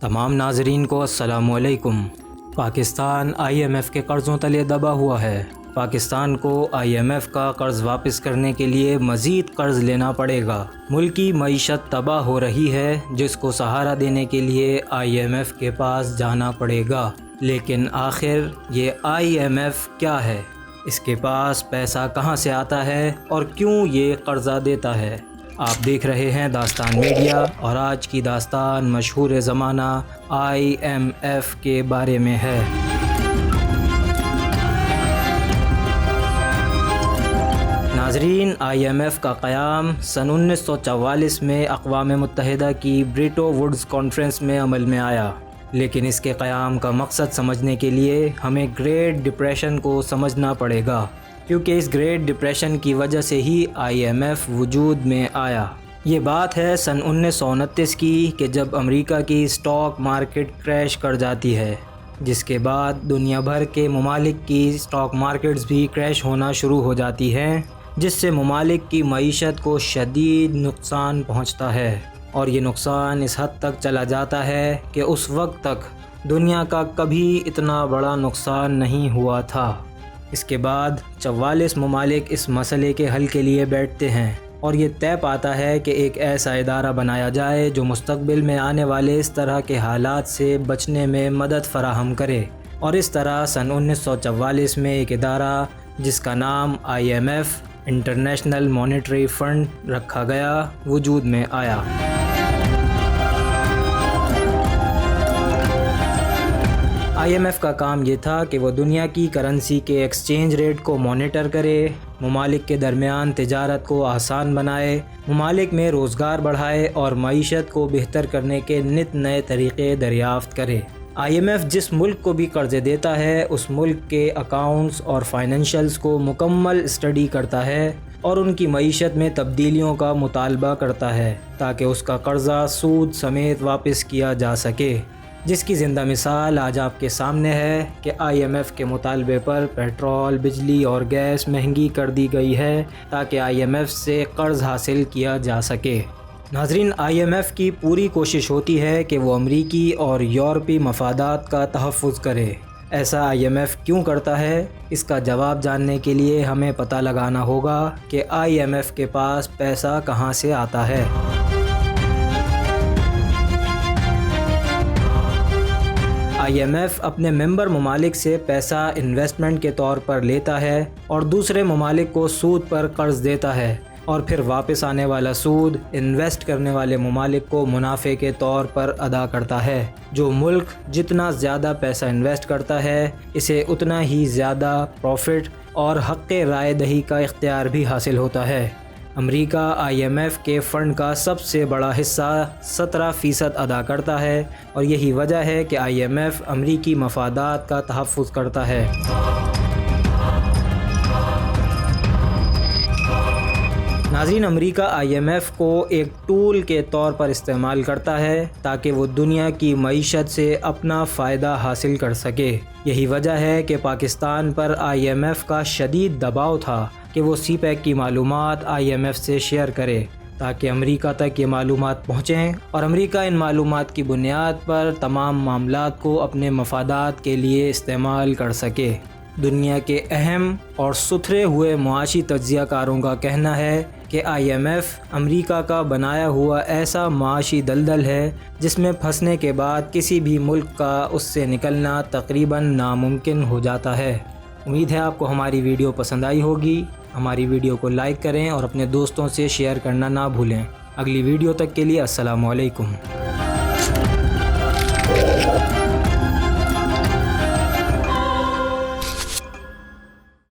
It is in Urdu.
تمام ناظرین کو السلام علیکم۔ پاکستان IMF کے قرضوں تلے دبا ہوا ہے۔ پاکستان کو IMF کا قرض واپس کرنے کے لیے مزید قرض لینا پڑے گا۔ ملکی معیشت تباہ ہو رہی ہے جس کو سہارا دینے کے لیے IMF کے پاس جانا پڑے گا۔ لیکن آخر یہ IMF کیا ہے؟ اس کے پاس پیسہ کہاں سے آتا ہے اور کیوں یہ قرضہ دیتا ہے؟ آپ دیکھ رہے ہیں داستان میڈیا اور آج کی داستان مشہور زمانہ IMF کے بارے میں ہے۔ ناظرین، IMF کا قیام سن 1944 میں اقوام متحدہ کی بریٹو ووڈز کانفرنس میں عمل میں آیا، لیکن اس کے قیام کا مقصد سمجھنے کے لیے ہمیں گریٹ ڈپریشن کو سمجھنا پڑے گا، کیونکہ اس گریٹ ڈپریشن کی وجہ سے ہی IMF وجود میں آیا۔ یہ بات ہے سن 1929 کی کہ جب امریکہ کی اسٹاک مارکیٹ کریش کر جاتی ہے، جس کے بعد دنیا بھر کے ممالک کی اسٹاک مارکیٹس بھی کریش ہونا شروع ہو جاتی ہیں، جس سے ممالک کی معیشت کو شدید نقصان پہنچتا ہے، اور یہ نقصان اس حد تک چلا جاتا ہے کہ اس وقت تک دنیا کا کبھی اتنا بڑا نقصان نہیں ہوا تھا۔ اس کے بعد 44 ممالک اس مسئلے کے حل کے لیے بیٹھتے ہیں اور یہ طے پاتا ہے کہ ایک ایسا ادارہ بنایا جائے جو مستقبل میں آنے والے اس طرح کے حالات سے بچنے میں مدد فراہم کرے، اور اس طرح سن 1944 میں ایک ادارہ جس کا نام IMF انٹرنیشنل مانیٹری فنڈ رکھا گیا وجود میں آیا۔ IMF کا کام یہ تھا کہ وہ دنیا کی کرنسی کے ایکسچینج ریٹ کو مانیٹر کرے، ممالک کے درمیان تجارت کو آسان بنائے، ممالک میں روزگار بڑھائے اور معیشت کو بہتر کرنے کے نت نئے طریقے دریافت کرے۔ IMF جس ملک کو بھی قرضے دیتا ہے اس ملک کے اکاؤنٹس اور فائنینشلز کو مکمل اسٹڈی کرتا ہے اور ان کی معیشت میں تبدیلیوں کا مطالبہ کرتا ہے تاکہ اس کا قرضہ سود سمیت واپس کیا جا سکے، جس کی زندہ مثال آج آپ کے سامنے ہے کہ IMF کے مطالبے پر پیٹرول، بجلی اور گیس مہنگی کر دی گئی ہے تاکہ IMF سے قرض حاصل کیا جا سکے۔ ناظرین، IMF کی پوری کوشش ہوتی ہے کہ وہ امریکی اور یورپی مفادات کا تحفظ کرے۔ ایسا IMF کیوں کرتا ہے؟ اس کا جواب جاننے کے لیے ہمیں پتہ لگانا ہوگا کہ IMF کے پاس پیسہ کہاں سے آتا ہے۔ IMF اپنے ممبر ممالک سے پیسہ انویسٹمنٹ کے طور پر لیتا ہے اور دوسرے ممالک کو سود پر قرض دیتا ہے، اور پھر واپس آنے والا سود انویسٹ کرنے والے ممالک کو منافع کے طور پر ادا کرتا ہے۔ جو ملک جتنا زیادہ پیسہ انویسٹ کرتا ہے اسے اتنا ہی زیادہ پروفٹ اور حق رائے دہی کا اختیار بھی حاصل ہوتا ہے۔ امریکہ IMF کے فنڈ کا سب سے بڑا حصہ 17% ادا کرتا ہے، اور یہی وجہ ہے کہ IMF امریکی مفادات کا تحفظ کرتا ہے۔ ناظرین، امریکہ IMF کو ایک ٹول کے طور پر استعمال کرتا ہے تاکہ وہ دنیا کی معیشت سے اپنا فائدہ حاصل کر سکے۔ یہی وجہ ہے کہ پاکستان پر IMF کا شدید دباؤ تھا کہ وہ CPEC کی معلومات IMF سے شیئر کرے تاکہ امریکہ تک یہ معلومات پہنچیں اور امریکہ ان معلومات کی بنیاد پر تمام معاملات کو اپنے مفادات کے لیے استعمال کر سکے۔ دنیا کے اہم اور ستھرے ہوئے معاشی تجزیہ کاروں کا کہنا ہے کہ IMF امریکہ کا بنایا ہوا ایسا معاشی دلدل ہے جس میں پھنسنے کے بعد کسی بھی ملک کا اس سے نکلنا تقریباً ناممکن ہو جاتا ہے۔ امید ہے آپ کو ہماری ویڈیو پسند آئی ہوگی۔ ہماری ویڈیو کو لائک کریں اور اپنے دوستوں سے شیئر کرنا نہ بھولیں۔ اگلی ویڈیو تک کے لیے السلام علیکم۔